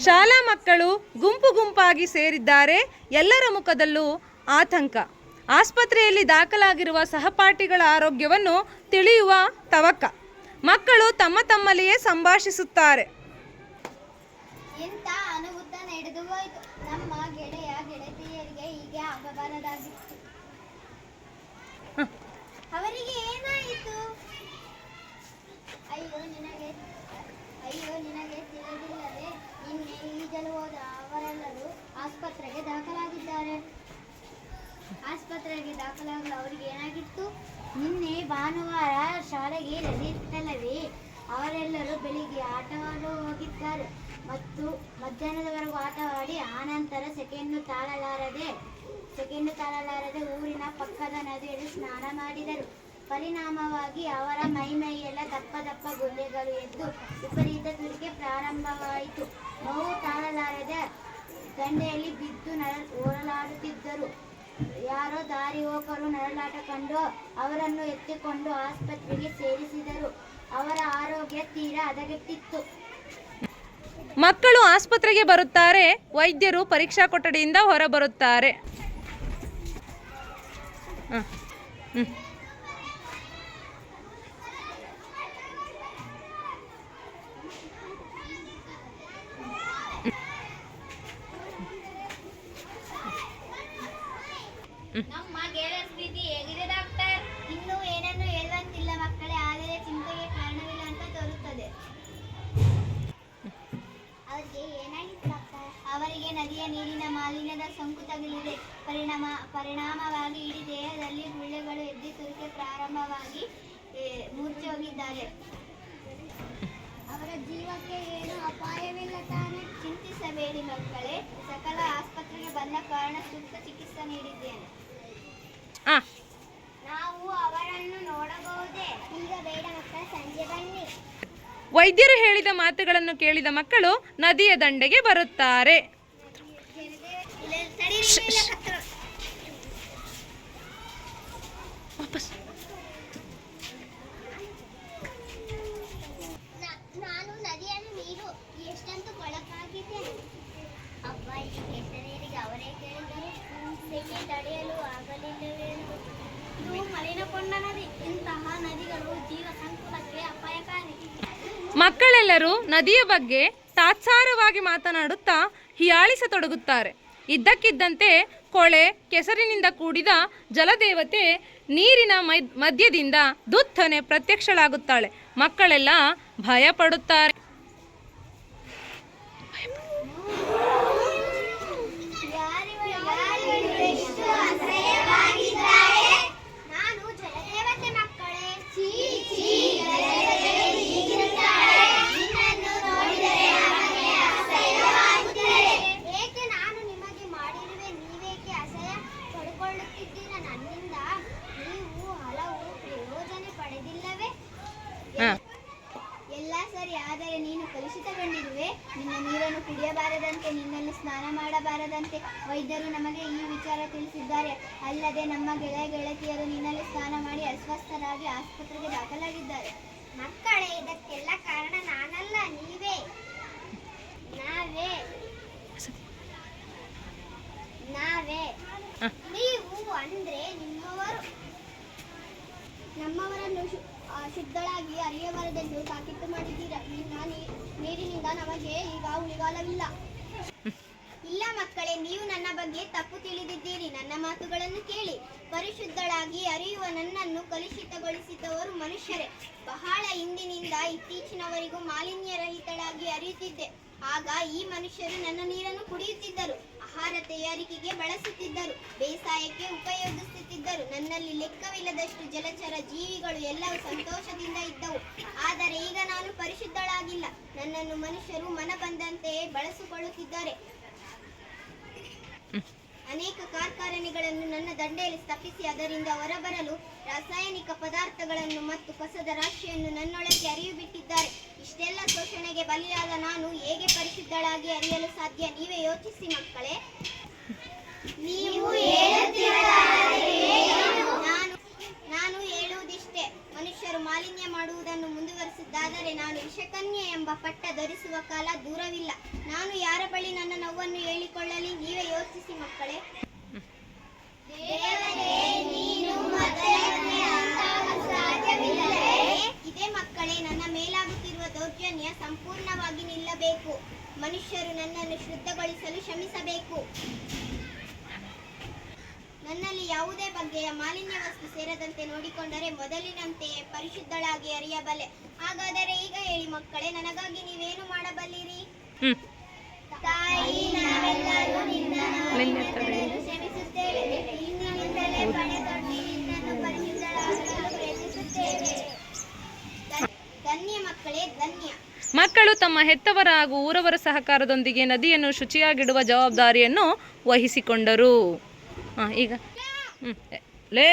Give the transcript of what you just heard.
ಶಾಲಾ ಮಕ್ಕಳು ಗುಂಪು ಗುಂಪಾಗಿ ಸೇರಿದ್ದಾರೆ. ಎಲ್ಲರ ಮುಖದಲ್ಲೂ ಆತಂಕ. ಆಸ್ಪತ್ರೆಯಲ್ಲಿ ದಾಖಲಾಗಿರುವ ಸಹಪಾಠಿಗಳ ಆರೋಗ್ಯವನ್ನು ತಿಳಿಯುವ ತವಕ. ಮಕ್ಕಳು ತಮ್ಮ ತಮ್ಮಲ್ಲಿಯೇ ಸಂಭಾಷಿಸುತ್ತಾರೆ. ಎಂಥ ಅನುಭೂತ ನಡೆದು ಹೋಯಿತು. ನಮ್ಮ ಗೆಳೆಯ ಗೆಳತಿಯರಿಗೆ ಹೀಗೆ ಆಗಬಾರದಾಗಿತ್ತು. ಅವರಿಗೆ ಏನಾಯಿತು? ಅಯ್ಯೋ ನಿನಗೆ ತಿಳಿದಿಲ್ಲದೆ ನಿನ್ನೆ ಈಜಲು ಹೋದ ಅವರೆಲ್ಲರೂ ಆಸ್ಪತ್ರೆಗೆ ದಾಖಲಾಗಿದ್ದಾರೆ. ಆಸ್ಪತ್ರೆಗೆ ದಾಖಲಾಗಲು ಅವರಿಗೆ ಏನಾಗಿತ್ತು? ನಿನ್ನೆ ಭಾನುವಾರ ಶಾಲೆಗೆ ರಜೆ ಇತ್ತಲ್ಲವೇ, ಅವರೆಲ್ಲರೂ ಬೆಳಿಗ್ಗೆ ಆಟವಾಡಲು ಹೋಗಿದ್ದಾರೆ ಮತ್ತು ಮಧ್ಯಾಹ್ನದವರೆಗೂ ಆಟವಾಡಿ ಆನಂತರ ಸೆಕೆಂಡು ತಾಳಲಾರದೆ ಊರಿನ ಪಕ್ಕದ ನದಿಯಲ್ಲಿ ಸ್ನಾನ ಮಾಡಿದರು. ಪರಿಣಾಮವಾಗಿ ಅವರ ಮೈಯೆಲ್ಲ ದಪ್ಪ ದಪ್ಪ ಗುಳ್ಳೆಗಳು ಎದ್ದು ವಿಪರೀತ ತುರಿಕೆ ಪ್ರಾರಂಭವಾಯಿತು. ನೋವು ತಾಳಲಾರದೆ ದಂಡೆಯಲ್ಲಿ ಬಿದ್ದು ಓಡಲಾಡುತ್ತಿದ್ದರು. ಯಾರೋ ದಾರಿ ಹೋಗಲು ನರಳಾಟ ಕಂಡು ಅವರನ್ನು ಎತ್ತಿಕೊಂಡು ಆಸ್ಪತ್ರೆಗೆ ಸೇರಿಸಿದರು. ಅವರ ಆರೋಗ್ಯ ತೀರಾ ಹದಗೆಟ್ಟಿತ್ತು. ಮಕ್ಕಳು ಆಸ್ಪತ್ರೆಗೆ ಬರುತ್ತಾರೆ. ವೈದ್ಯರು ಪರೀಕ್ಷಾ ಕೊಠಡಿಯಿಂದ ಹೊರಬರುತ್ತಾರೆ. ನಮ್ಮ ಗೆಳೆಯ ಸ್ಥಿತಿ ಹೇಗಿದೆ ಡಾಕ್ಟರ್? ಇನ್ನೂ ಏನನ್ನು ಹೇಳುವಂತಿಲ್ಲ ಮಕ್ಕಳೇ, ಆದರೆ ಚಿಂತೆಗೆ ಕಾರಣವಿಲ್ಲ ಅಂತ ತೋರುತ್ತದೆ. ಅವರಿಗೆ ಏನಾಗಿತ್ತು ಡಾಕ್ಟರ್? ಅವರಿಗೆ ನದಿಯ ನೀರಿನ ಮಾಲಿನ್ಯದ ಸೋಂಕು ತಗುಲಿದೆ. ಪರಿಣಾಮವಾಗಿ ಇಡೀ ದೇಹದಲ್ಲಿ ಗುಳ್ಳೆಗಳು ಎದ್ದು ತುರಿಕೆ ಪ್ರಾರಂಭವಾಗಿ ಮೂರ್ಛೆ ಹೋಗಿದ್ದಾರೆ. ಅವರ ಜೀವಕ್ಕೆ ಏನು ಅಪಾಯವಿಲ್ಲ ತಾನೆ? ಚಿಂತಿಸಬೇಡಿ ಮಕ್ಕಳೇ, ಸಕಲ ಆಸ್ಪತ್ರೆಗೆ ಬಂದ ಕಾರಣ ಸೂಕ್ತ ಚಿಕಿತ್ಸೆ ನೀಡಿದ್ದೇನೆ. ನಾವು ಅವರನ್ನು ನೋಡಬಹುದೇ? ಈಗ ಬೇಡ ಮಕ್ಕಳ, ಸಂಜೆ ಬನ್ನಿ. ವೈದ್ಯರು ಹೇಳಿದ ಮಾತುಗಳನ್ನು ಕೇಳಿದ ಮಕ್ಕಳು ನದಿಯ ದಂಡೆಗೆ ಬರುತ್ತಾರೆ. ನಾನು ನದಿಯನ್ನು ನೀರು ಎಷ್ಟಂತೂ ಕೊಳಕಾಗಿದೆ. ಅಬ್ಬ, ಈ ಕೆಸರಿಗೆ ಅವರೇ ಕೇಳಿದರು. ಸೆಕೆ ತಡೆಯಲು ಆಗಲಿಲ್ಲವೆಂದು. ಇದು ಮಲಿನಗೊಂಡ ನದಿ. ಇಂತಹ ನದಿಗಳು ಜೀವ ಸಂಕುಲಕ್ಕೆ ಅಪಾಯಕಾರಿ. ಮಕ್ಕಳೆಲ್ಲರೂ ನದಿಯ ಬಗ್ಗೆ ತಾತ್ಸಾರವಾಗಿ ಮಾತನಾಡುತ್ತಾ ಹೀಯಾಳಿಸತೊಡಗುತ್ತಾರೆ. ಇದ್ದಕ್ಕಿದ್ದಂತೆ ಕೊಳೆ ಕೆಸರಿನಿಂದ ಕೂಡಿದ ಜಲದೇವತೆ ನೀರಿನ ಮಧ್ಯದಿಂದ ದುತ್ತನೆ ಪ್ರತ್ಯಕ್ಷಳಾಗುತ್ತಾಳೆ. ಮಕ್ಕಳೆಲ್ಲ ಭಯಪಡುತ್ತಾರೆ. ಎಲ್ಲ ಸರಿ, ಆದರೆ ನೀನು ಕಲುಷಿತಗೊಂಡಿರುವೆ. ನಿನ್ನ ನೀರನ್ನು ಕುಡಿಯಬಾರದಂತೆ, ನಿನ್ನಲ್ಲಿ ಸ್ನಾನ ಮಾಡಬಾರದಂತೆ ವೈದ್ಯರು ನಮಗೆ ಈ ವಿಚಾರ ತಿಳಿಸಿದ್ದಾರೆ. ಅಲ್ಲದೆ ನಮ್ಮ ಗೆಳತಿಯರು ನಿನ್ನಲ್ಲಿ ಸ್ನಾನ ಮಾಡಿ ಅಸ್ವಸ್ಥರಾಗಿ ಆಸ್ಪತ್ರೆಗೆ ದಾಖಲಾಗಿದ್ದಾರೆ. ಮಕ್ಕಳೇ, ಇದಕ್ಕೆಲ್ಲ ಕಾರಣ ನಾನಲ್ಲ, ನಾವೇ. ನೀವು ಅಂದ್ರೆ ನಮ್ಮವರನ್ನು ಶುದ್ಧಳಾಗಿ ಅರಿಯಬಾರದೆಂದು ತಾಕೀತು ಮಾಡಿದ್ದೀರಾ. ನಿಮ್ಮ ನೀರಿನಿಂದ ನಮಗೆ ಈಗ ಉಳಿಗಾಲವಿಲ್ಲ. ಇಲ್ಲ ಮಕ್ಕಳೇ, ನೀವು ನನ್ನ ಬಗ್ಗೆ ತಪ್ಪು ತಿಳಿದಿದ್ದೀರಿ. ನನ್ನ ಮಾತುಗಳನ್ನು ಕೇಳಿ. ಪರಿಶುದ್ಧಳಾಗಿ ಅರಿಯುವ ನನ್ನನ್ನು ಕಲುಷಿತಗೊಳಿಸಿದವರು ಮನುಷ್ಯರೇ. ಬಹಳ ಹಿಂದಿನಿಂದ ಇತ್ತೀಚಿನವರೆಗೂ ಮಾಲಿನ್ಯರಹಿತಳಾಗಿ ಅರಿಯುತ್ತಿದ್ದೆ. ಆಗ ಈ ಮನುಷ್ಯರು ನನ್ನ ನೀರನ್ನು ಕುಡಿಯುತ್ತಿದ್ದರು, ಆಹಾರ ತಯಾರಿಕೆಗೆ ಬಳಸುತ್ತಿದ್ದರು, ಬೇಸಾಯಕ್ಕೆ ಉಪಯೋಗಿಸುತ್ತಿದ್ದರು. ನನ್ನಲ್ಲಿ ಲೆಕ್ಕವಿಲ್ಲದಷ್ಟು ಜಲಚರ ಜೀವಿಗಳು ಎಲ್ಲವೂ ಸಂತೋಷದಿಂದ ಇದ್ದವು. ಆದರೆ ಈಗ ನಾನು ಪರಿಶುದ್ಧಳಾಗಿಲ್ಲ. ನನ್ನನ್ನು ಮನುಷ್ಯರು ಮನ ಬಂದಂತೆ ಬಳಸಿಕೊಳ್ಳುತ್ತಿದ್ದಾರೆ. ಅನೇಕ ಕಾರ್ಖಾನೆಗಳನ್ನು ನನ್ನ ದಂಡೆಯಲ್ಲಿ ಸ್ಥಾಪಿಸಿ ಅದರಿಂದ ಹೊರಬರಲು ರಾಸಾಯನಿಕ ಪದಾರ್ಥಗಳನ್ನು ಮತ್ತು ಕಸದ ರಾಶಿಯನ್ನು ನನ್ನೊಳಗೆ ಅರಿವು ಬಿಟ್ಟಿದ್ದಾರೆ. ಇಷ್ಟೆಲ್ಲ ಶೋಷಣೆಗೆ ಬಲಿಯಾದ ನಾನು ಹೇಗೆ ಪರಿಶುದ್ಧಳಾಗಿ ಅರಿಯಲು ಸಾಧ್ಯ? ನೀವೇ ಯೋಚಿಸಿ ಮಕ್ಕಳೇ. ನೀವು ಎಂಬ ಪಟ್ಟ ಧರಿಸುವ ಕಾಲ ದೂರವಿಲ್ಲ. ನಾನು ಯಾರ ಬಳಿ ನನ್ನ ನೋವನ್ನು ಹೇಳಿಕೊಳ್ಳಲಿ? ನೀವೇ ಯೋಚಿಸಿ ಮಕ್ಕಳೇ. ಇದೇ ಮಕ್ಕಳೇ, ನನ್ನ ಮೇಲಾಗುತ್ತಿರುವ ದೌರ್ಜನ್ಯ ಸಂಪೂರ್ಣವಾಗಿ ನಿಲ್ಲಬೇಕು. ಮನುಷ್ಯರು ನನ್ನನ್ನು ಶುದ್ಧಗೊಳಿಸಲು ಶ್ರಮಿಸಬೇಕು. ನನ್ನಲ್ಲಿ ಯಾವುದೇ ಬಗೆಯ ಮಾಲಿನ್ಯ ವಸ್ತು ಸೇರದಂತೆ ನೋಡಿಕೊಂಡರೆ ಮೊದಲಿನಂತೆಯೇ ಪರಿಶುದ್ಧಳಾಗಿ ಅರಿಯಬಲ್ಲೆ. ಹಾಗಾದರೆ ಈಗ ಹೇಳಿ ಮಕ್ಕಳೇ, ನನಗಾಗಿ ನೀವೇನು ಮಾಡಬಲ್ಲಿರಿ? ತಾಯಿ, ನಾವೆಲ್ಲರೂ ನಿನ್ನನ್ನು ತಡೆಯಲು ಶ್ರಮಿಸುತ್ತೇವೆ. ಇಂದಿನಿಂದಲೇ ಪಡೆದೊಡ್ಡಿ ನಿನ್ನನ್ನು ಪರಿಶುದ್ಧಳಾಗಲು ಪ್ರಯತ್ನಿಸುತ್ತೇವೆ. ಧನ್ಯ ಮಕ್ಕಳೇ, ಧನ್ಯ. ಮಕ್ಕಳು ತಮ್ಮ ಹೆತ್ತವರ ಹಾಗೂ ಊರವರ ಸಹಕಾರದೊಂದಿಗೆ ನದಿಯನ್ನು ಶುಚಿಯಾಗಿಡುವ ಜವಾಬ್ದಾರಿಯನ್ನು ವಹಿಸಿಕೊಂಡರು. ಈಗ ಲೇ